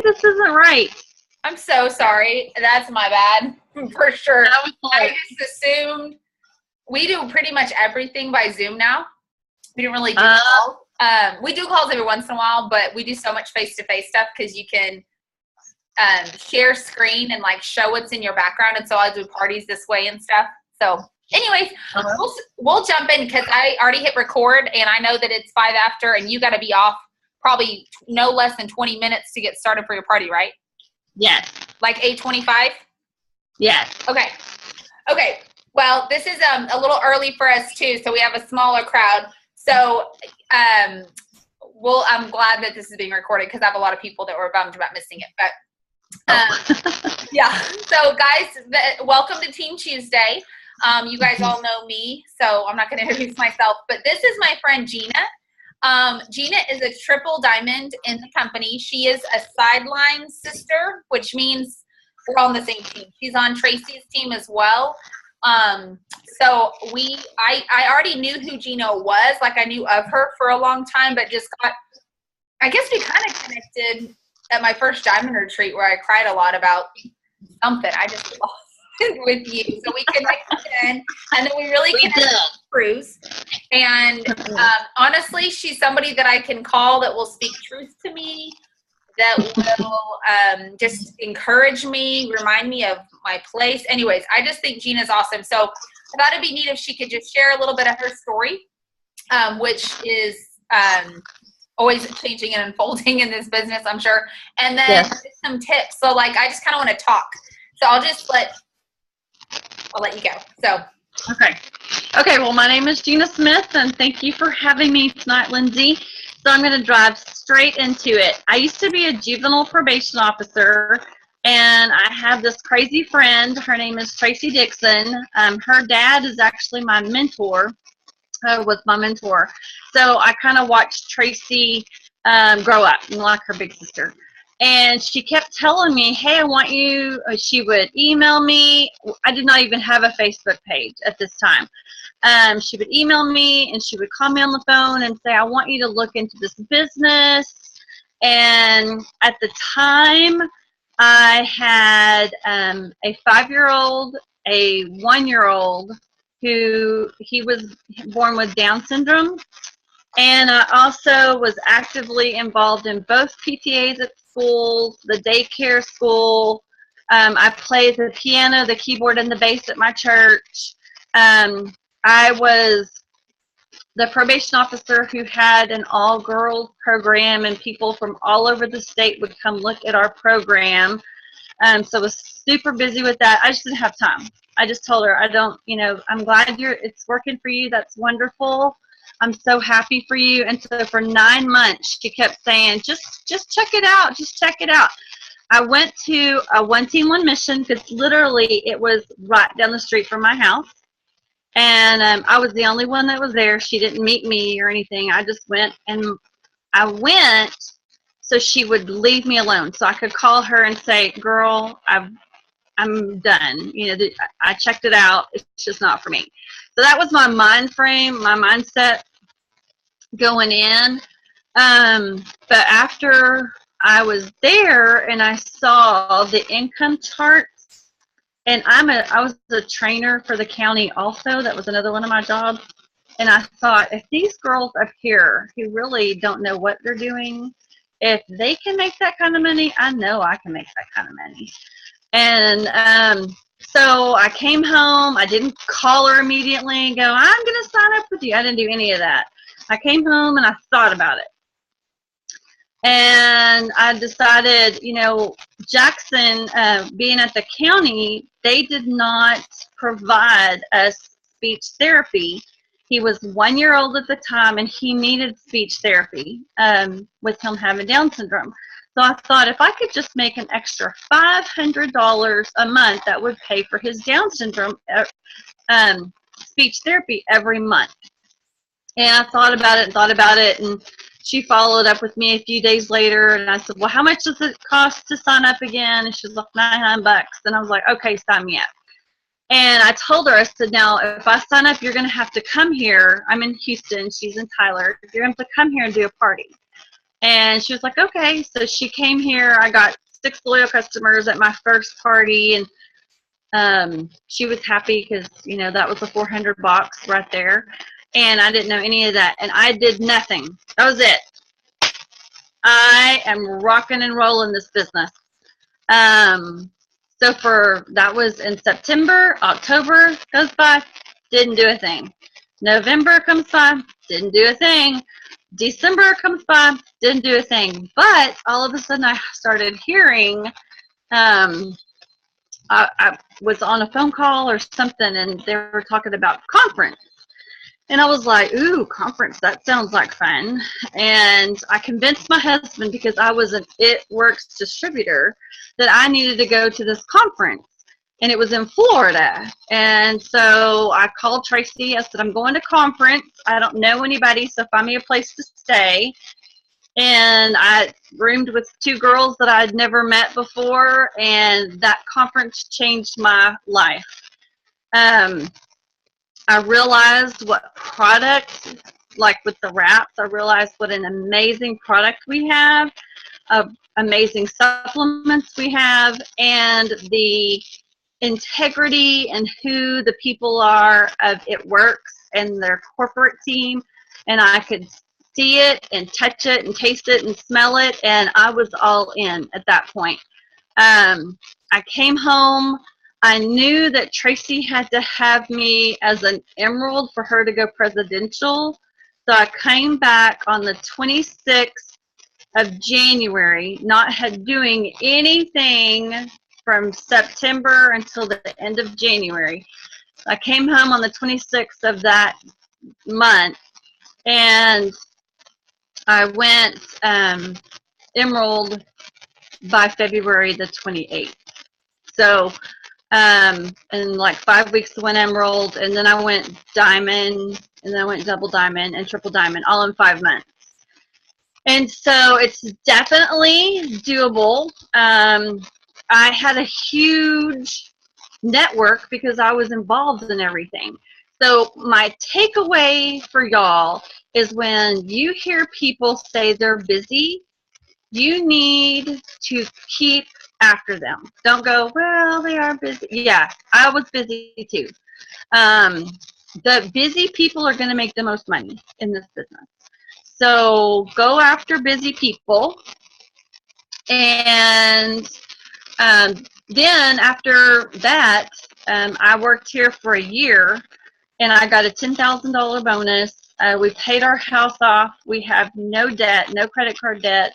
this isn't right. I'm so sorry. That's my bad, for sure. I just assumed we do pretty much everything by Zoom now. We don't really do calls. We do calls every once in a while, but we do so much face-to-face stuff because you can share screen and like show what's in your background. And so I do parties this way and stuff. So anyways, we'll jump in because I already hit record and I know that it's 5 after and you got to be off probably no less than 20 minutes to get started for your party, right? Yes. Like 8:25? Yes. Okay. Okay. Well, this is a little early for us too, so we have a smaller crowd. So I'm glad that this is being recorded because I have a lot of people that were bummed about missing it. But yeah. So guys, welcome to Team Tuesday. You guys all know me, so I'm not going to introduce myself, but this is my friend Gena. Gena is a triple diamond in the company. She is a sideline sister, which means we're on the same team. She's on Tracy's team as well. So I already knew who Gena was, like I knew of her for a long time, but I guess we kind of connected at my first diamond retreat where I cried a lot about something. I just lost with you. So we connected then, and then we really connected on cruise. And honestly, she's somebody that I can call that will speak truth to me, that will just encourage me, remind me of my place. Anyways, I just think Gena's awesome. So I thought it'd be neat if she could just share a little bit of her story, which is always changing and unfolding in this business, I'm sure. And then some tips. So like, I just kind of want to talk. So I'll let you go. So. Okay. Well, my name is Gena Smith, and thank you for having me tonight, Lindsay. So I'm going to drive straight into it. I used to be a juvenile probation officer, and I have this crazy friend. Her name is Tracy Dixon. Her dad is actually my mentor, was my mentor. So I kind of watched Tracy grow up, like her big sister. And she kept telling me, hey, I want you, she would email me. I did not even have a Facebook page at this time. She would email me and she would call me on the phone and say, I want you to look into this business. And at the time, I had a 5-year-old, a 1-year-old who he was born with Down syndrome. And I also was actively involved in both PTAs at schools, the daycare school. I played the piano, the keyboard, and the bass at my church. I was the probation officer who had an all-girls program, and people from all over the state would come look at our program. So I was super busy with that. I just didn't have time. I just told her, I'm glad it's working for you. That's wonderful. I'm so happy for you. And so for 9 months, she kept saying, just check it out. Just check it out. I went to a 1 team 1 mission because literally it was right down the street from my house. And I was the only one that was there. She didn't meet me or anything. I just went, and I went so she would leave me alone. So I could call her and say, girl, I'm done. I checked it out. It's just not for me. So that was my mind frame, my mindset going in. But after I was there and I saw the income charts, and I was a trainer for the county also. That was another one of my jobs. And I thought, if these girls up here who really don't know what they're doing, if they can make that kind of money, I know I can make that kind of money. And so I came home. I didn't call her immediately and go, I'm going to sign up with you. I didn't do any of that. I came home and I thought about it. And I decided, Jackson, being at the county, they did not provide us speech therapy. He was 1 year old at the time, and he needed speech therapy with him having Down syndrome. So I thought if I could just make an extra $500 a month, that would pay for his Down syndrome speech therapy every month. And I thought about it, and she followed up with me a few days later, and I said, well, how much does it cost to sign up again? And she was like, $900. And I was like, okay, sign me up. And I told her, I said, now, if I sign up, you're going to have to come here. I'm in Houston. She's in Tyler. You're going to have to come here and do a party. And she was like, okay. So she came here. I got 6 loyal customers at my first party, and she was happy because, you know, that was a 400 box right there. And I didn't know any of that. And I did nothing. That was it. I am rocking and rolling this business. So that was in September. October goes by, didn't do a thing. November comes by, didn't do a thing. December comes by, didn't do a thing. But all of a sudden I started hearing, I was on a phone call or something, and they were talking about conference. And I was like, ooh, conference, that sounds like fun. And I convinced my husband, because I was an It Works distributor, that I needed to go to this conference. And it was in Florida. And so I called Tracy. I said, I'm going to conference. I don't know anybody, so find me a place to stay. And I roomed with 2 girls that I'd never met before. And that conference changed my life. I realized what product, like with the wraps, I realized what an amazing product we have, amazing supplements we have, and the integrity and who the people are of It Works and their corporate team. And I could see it and touch it and taste it and smell it, and I was all in at that point. I came home. I knew that Tracy had to have me as an emerald for her to go presidential. So I came back on the 26th of January, not doing anything from September until the end of January. I came home on the 26th of that month, and I went emerald by February the 28th. So in like 5 weeks I went emerald, and then I went diamond, and then I went double diamond and triple diamond, all in 5 months. And so it's definitely doable. I had a huge network because I was involved in everything. So my takeaway for y'all is, when you hear people say they're busy, you need to keep after them. Don't go, well, they are busy. Yeah, I was busy too. The busy people are going to make the most money in this business. So go after busy people. And then after that, I worked here for a year, and I got a $10,000 bonus. We paid our house off. We have no debt, no credit card debt,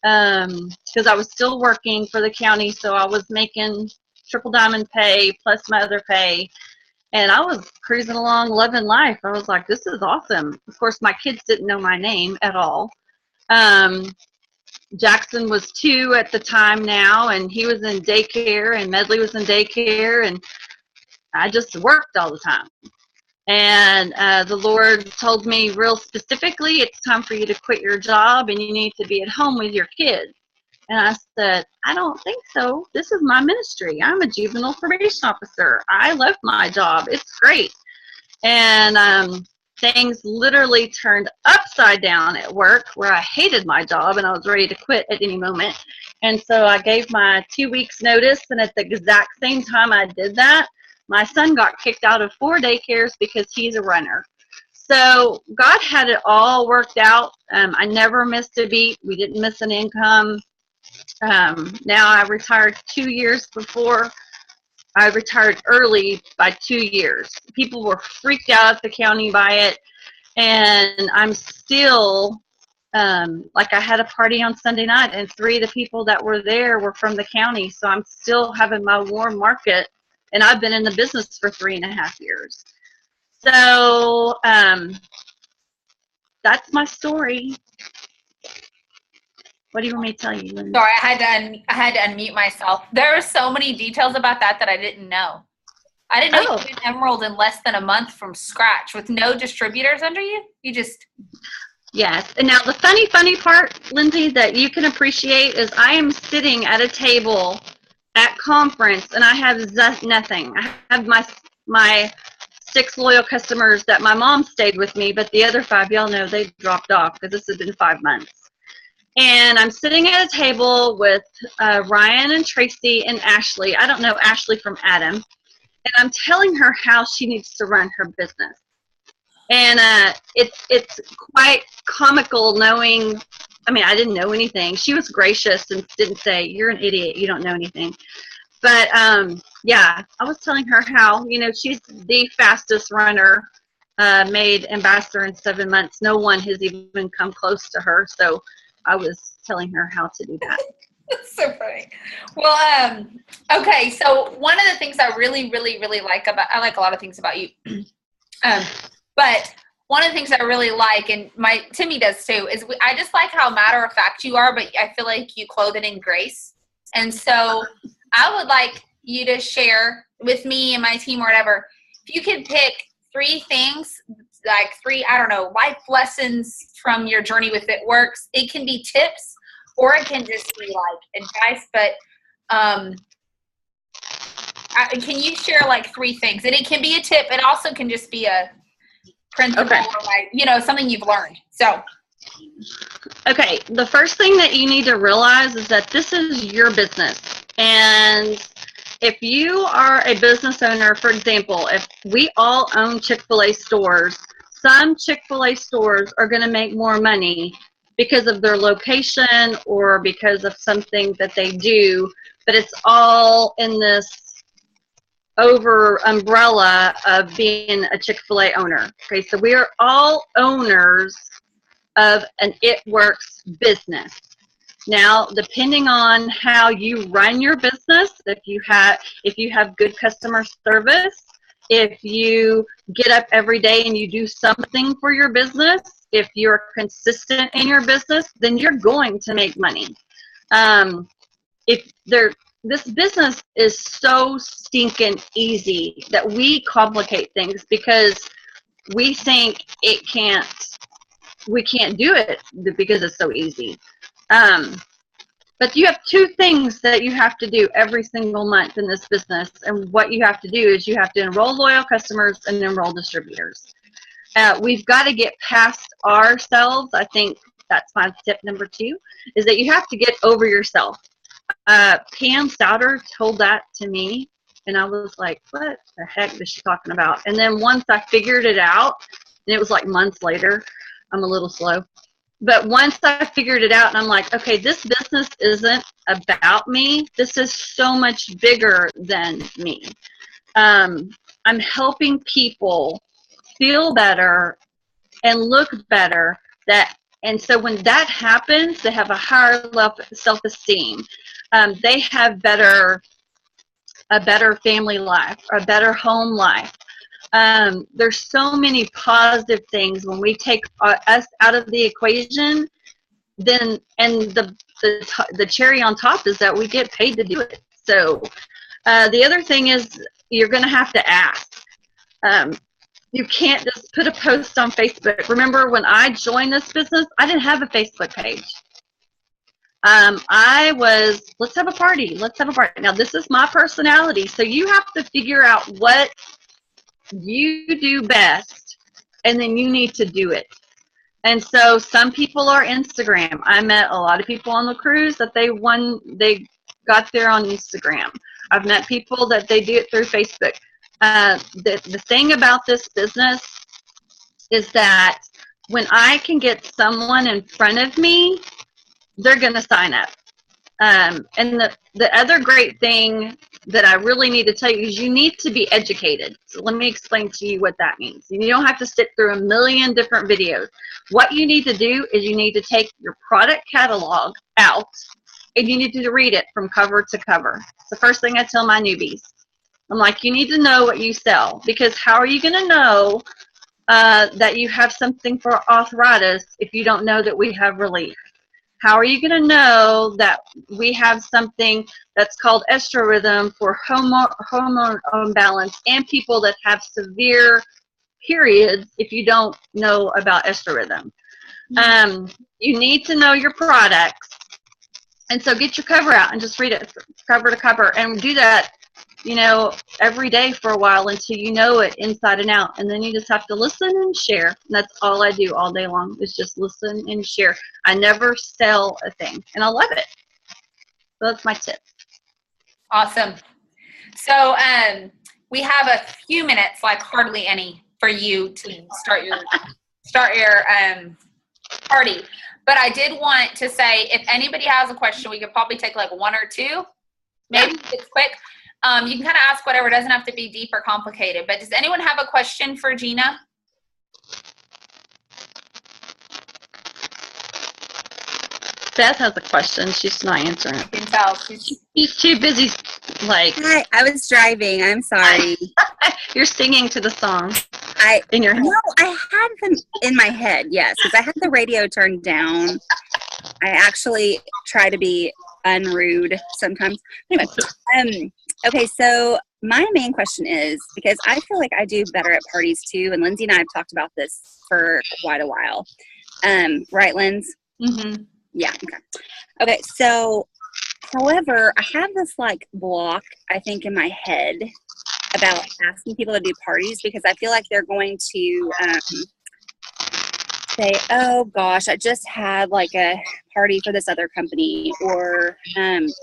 because I was still working for the county, so I was making triple diamond pay plus my other pay, and I was cruising along, loving life. I was like, this is awesome. Of course, my kids didn't know my name at all. Jackson was 2 at the time now, and he was in daycare, and Medley was in daycare, and I just worked all the time. And the Lord told me real specifically, it's time for you to quit your job, and you need to be at home with your kids. And I said, I don't think so. This is my ministry. I'm a juvenile probation officer. I love my job. It's great. And things literally turned upside down at work, where I hated my job and I was ready to quit at any moment. And so I gave my 2 weeks notice, and at the exact same time I did that, my son got kicked out of 4 daycares because he's a runner. So God had it all worked out. I never missed a beat. We didn't miss an income. Now I retired 2 years before. I retired early by 2 years. People were freaked out at the county by it, and I'm still, like I had a party on Sunday night, and 3 of the people that were there were from the county, so I'm still having my warm market, and I've been in the business for 3.5 years. So that's my story. What do you want me to tell you, Linda? Sorry, I had to unmute myself. There are so many details about that I didn't know. I didn't know you did emerald in less than a month from scratch with no distributors under you. You just... Yes. And now the funny part, Lindsay, that you can appreciate is I am sitting at a table at conference, and I have nothing. I have my 6 loyal customers that my mom stayed with me, but the other 5, y'all know, they dropped off because this has been 5 months. And I'm sitting at a table with Ryan and Tracy and Ashley. I don't know Ashley from Adam. And I'm telling her how she needs to run her business. And it's quite comical knowing, I mean, I didn't know anything. She was gracious and didn't say, "You're an idiot, you don't know anything." But yeah, I was telling her how, you know, she's the fastest runner, made ambassador in 7 months. No one has even come close to her. So I was telling her how to do that. That's so funny. Well, okay. So one of the things I really, really, really like I like a lot of things about you. But one of the things I really like, and my Timmy does too, is I just like how matter of fact you are, but I feel like you clothe it in grace. And so I would like you to share with me and my team or whatever, if you could pick 3 things, like 3, I don't know, life lessons from your journey with It Works. It can be tips or it can just be like advice, but can you share like 3 things? And it can be a tip. It also can just be a principle, Okay. or like, you know, something you've learned. So Okay, the first thing that you need to realize is that this is your business. And if you are a business owner, for example, if we all own Chick-fil-A stores, some Chick-fil-A stores are going to make more money because of their location or because of something that they do, but it's all in this over umbrella of being a Chick-fil-A owner. Okay, so we are all owners of an It Works business. Now, depending on how you run your business, if you have good customer service, if you get up every day and you do something for your business, if you're consistent in your business, then you're going to make money. This business is so stinking easy that we complicate things because we think we can't do it because it's so easy. But you have 2 things that you have to do every single month in this business. And what you have to do is you have to enroll loyal customers and enroll distributors. We've got to get past ourselves. I think that's my tip number 2, is that you have to get over yourself. Pam Souter told that to me, and I was like, what the heck is she talking about? And then once I figured it out, and it was like months later, I'm a little slow. But once I figured it out, and I'm like, okay, this business isn't about me. This is so much bigger than me. I'm helping people feel better and look better. And so when that happens, they have a higher level self-esteem. They have a better family life, a better home life. There's so many positive things when we take us out of the equation. Then, and the cherry on top is that we get paid to do it. So the other thing is you're going to have to ask. You can't just put a post on Facebook. Remember when I joined this business, I didn't have a Facebook page. I was, let's have a party. Let's have a party. Now, this is my personality. So you have to figure out what you do best, and then you need to do it. And so some people are Instagram. I met a lot of people on the cruise that they got there on Instagram. I've met people that they do it through Facebook. The thing about this business is that when I can get someone in front of me, they're going to sign up. And the other great thing that I really need to tell you is you need to be educated. So let me explain to you what that means. You don't have to sit through a million different videos. What you need to do is you need to take your product catalog out and you need to read it from cover to cover. It's the first thing I tell my newbies. I'm like, you need to know what you sell, because how are you going to know that you have something for arthritis if you don't know that we have relief? How are you going to know that we have something that's called estrorhythm for hormone imbalance and people that have severe periods if you don't know about estrorhythm? You need to know your products. And so get your cover out and just read it cover to cover and do that every day for a while until you know it inside and out. And then you just have to listen and share. And that's all I do all day long is just listen and share. I never sell a thing, and I love it. So that's my tip. Awesome. So we have a few minutes, like hardly any, for you to start your party. But I did want to say, if anybody has a question, we could probably take like one or two. Maybe it's quick. You can kind of ask whatever. It doesn't have to be deep or complicated. But does anyone have a question for Gena? Beth has a question. She's not answering it. You can tell. She's too busy. Hi, I was driving. I'm sorry. You're singing to the song. In your head? No, I had them in my head, yes, because I had the radio turned down. I actually try to be unrude sometimes. Anyway, okay, so my main question is, because I feel like I do better at parties too, and Lindsay and I have talked about this for quite a while. Right, Linz? Mm-hmm. Yeah, okay, so, however, I have this, block, I think, in my head about asking people to do parties, because I feel like they're going to say, oh gosh, I just had a party for this other company, or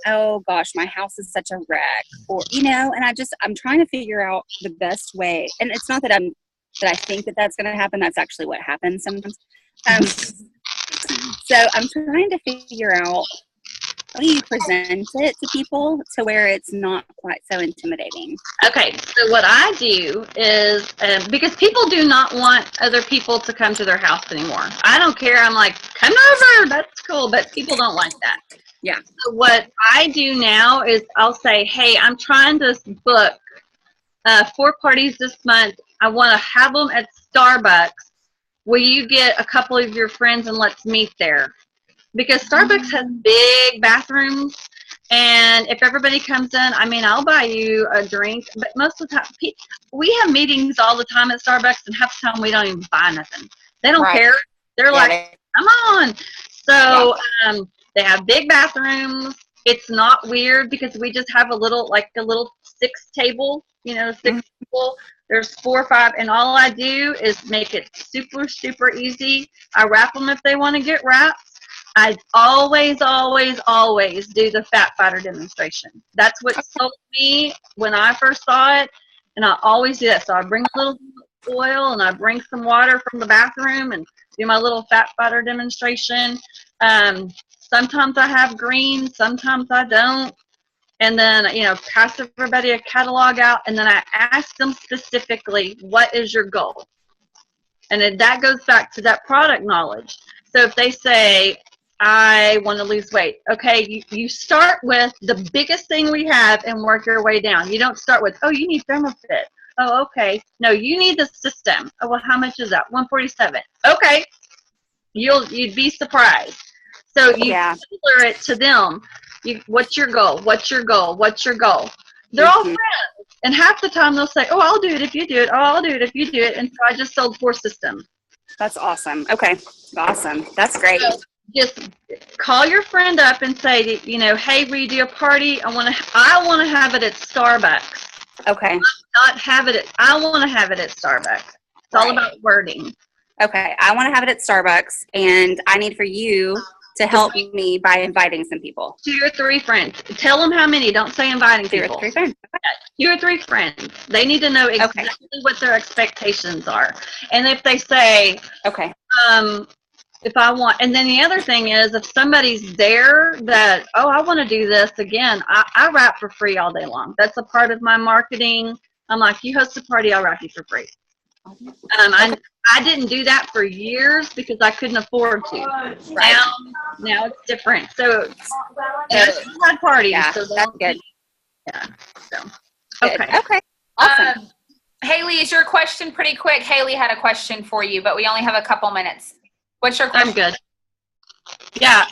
oh gosh, my house is such a wreck, or and I'm trying to figure out the best way. And it's not that I think that that's going to happen. That's actually what happens sometimes. So I'm trying to figure out, how do you present it to people to where it's not quite so intimidating? Okay, so what I do is, because people do not want other people to come to their house anymore. I don't care. I'm like, come over. That's cool. But people don't like that. Yeah. So what I do now is I'll say, hey, I'm trying to book 4 parties this month. I want to have them at Starbucks. Will you get a couple of your friends and let's meet there? Because Starbucks has big bathrooms, and if everybody comes in, I'll buy you a drink. But most of the time, we have meetings all the time at Starbucks, and half the time we don't even buy nothing. They don't care. They're like, come on. So they have big bathrooms. It's not weird because we just have a little 6 table, 6 people. There's 4 or 5, and all I do is make it super, super easy. I wrap them if they want to get wrapped. I always, always, always do the fat fighter demonstration. That's what sold me when I first saw it, and I always do that. So I bring a little oil, and I bring some water from the bathroom and do my little fat fighter demonstration. Sometimes I have green, sometimes I don't. And then, pass everybody a catalog out, and then I ask them specifically, what is your goal? And then that goes back to that product knowledge. So if they say, I want to lose weight. Okay, you start with the biggest thing we have and work your way down. You don't start with, oh, you need ThermoFit. Oh, okay. No, you need the system. Oh, well, how much is that? $147. Okay. You'd be surprised. So you tailor it to them. What's your goal? What's your goal? What's your goal? They're all friends. And half the time they'll say, oh, I'll do it if you do it. Oh, I'll do it if you do it. And so I just sold 4 systems. That's awesome. Okay. Awesome. That's great. So, just call your friend up and say, hey, will you do a party? I want to have it at Starbucks. Okay. I want to have it at Starbucks. It's all about wording. Okay. I want to have it at Starbucks, and I need for you to help me by inviting some people. 2 or 3 friends. Tell them how many. Don't say inviting people. 2 or 3 friends. Okay. 2 or 3 friends. They need to know exactly what their expectations are. And if they say, okay, if I want, and then the other thing is, if somebody's there that, oh, I want to do this again, I wrap for free all day long. That's a part of my marketing. I'm like, you host a party, I'll wrap you for free. I didn't do that for years because I couldn't afford to. Right. Now it's different. So just had parties. Yeah, so that's good. Yeah. So good. Okay. Awesome. Haley, is your question pretty quick? Haley had a question for you, but we only have a couple minutes. What's your question? I'm good. Yeah.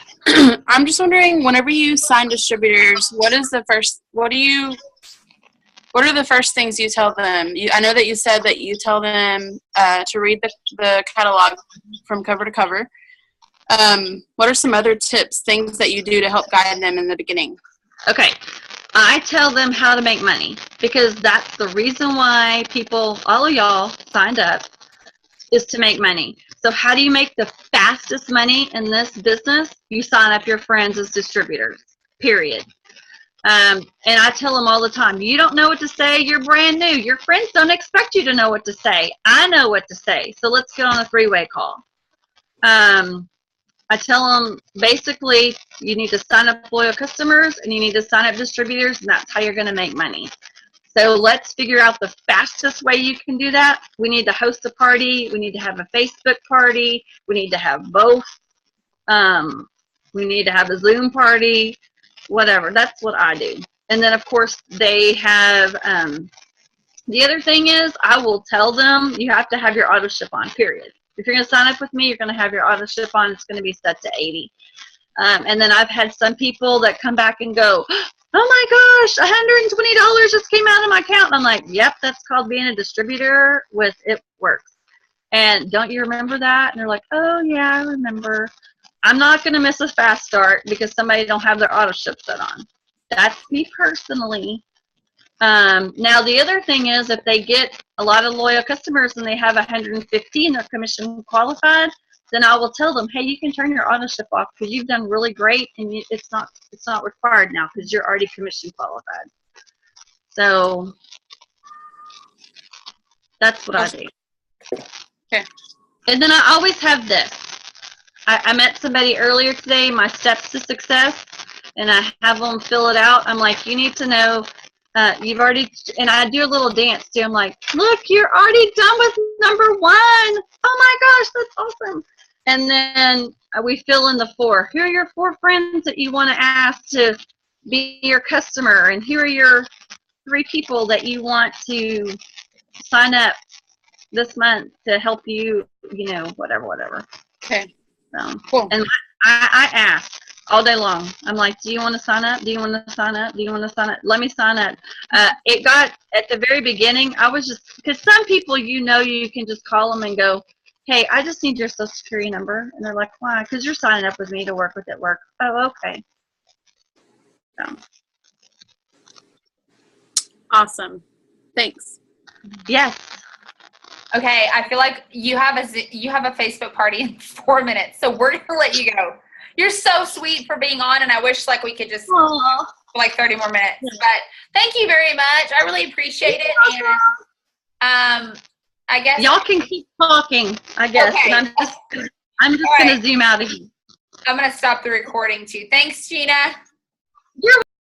I'm just wondering, whenever you sign distributors, what are the first things you tell them? I know that you said that you tell them to read the catalog from cover to cover. What are some other tips, things that you do to help guide them in the beginning? Okay. I tell them how to make money, because that's the reason why people, all of y'all, signed up, is to make money. So how do you make the fastest money in this business? You sign up your friends as distributors, period. And I tell them all the time, you don't know what to say, you're brand new. Your friends don't expect you to know what to say. I know what to say. So let's get on a three-way call. I tell them, basically, you need to sign up loyal customers and you need to sign up distributors, and that's how you're going to make money. So let's figure out the fastest way you can do that. We need to host a party. We need to have a Facebook party. We need to have both. We need to have a Zoom party, whatever. That's what I do. And then, of course, they have, the other thing is, I will tell them you have to have your auto ship on, period. If you're going to sign up with me, you're going to have your auto ship on. It's going to be set to 80. And then I've had some people that come back and go, oh my gosh, $120 just came out of my account. And I'm like, yep, that's called being a distributor with It Works. And don't you remember that? And they're like, oh yeah, I remember. I'm not going to miss a fast start because somebody don't have their auto ship set on. That's me personally. Now the other thing is, if they get a lot of loyal customers and they have 150 and they're commission qualified, then I will tell them, hey, you can turn your auto ship off because you've done really great, and it's not required now because you're already commission qualified. So that's what I do. Okay. And then I always have this. I met somebody earlier today, my steps to success, and I have them fill it out. I'm like, you need to know. You've already, and I do a little dance too. I'm like, look, you're already done with number 1. Oh my gosh, that's awesome. And then we fill in the 4. Here are your 4 friends that you want to ask to be your customer. And here are your 3 people that you want to sign up this month to help you, whatever. Okay. So, cool. And I ask all day long. I'm like, do you want to sign up? Do you want to sign up? Do you want to sign up? Let me sign up. It got, at the very beginning, I was just, because some people, you can just call them and go, hey, I just need your social security number. And they're like, why? Because you're signing up with me to work with It Work. Oh, okay. So. Awesome. Thanks. Yes. Okay, I feel like you have a Facebook party in 4 minutes, so we're gonna let you go. You're so sweet for being on, and I wish we could just for 30 more minutes. Yeah. But thank you very much. I really appreciate it. And I guess y'all can keep talking. I guess. Okay. And I'm just gonna zoom out of here. I'm gonna stop the recording too. Thanks, Gena.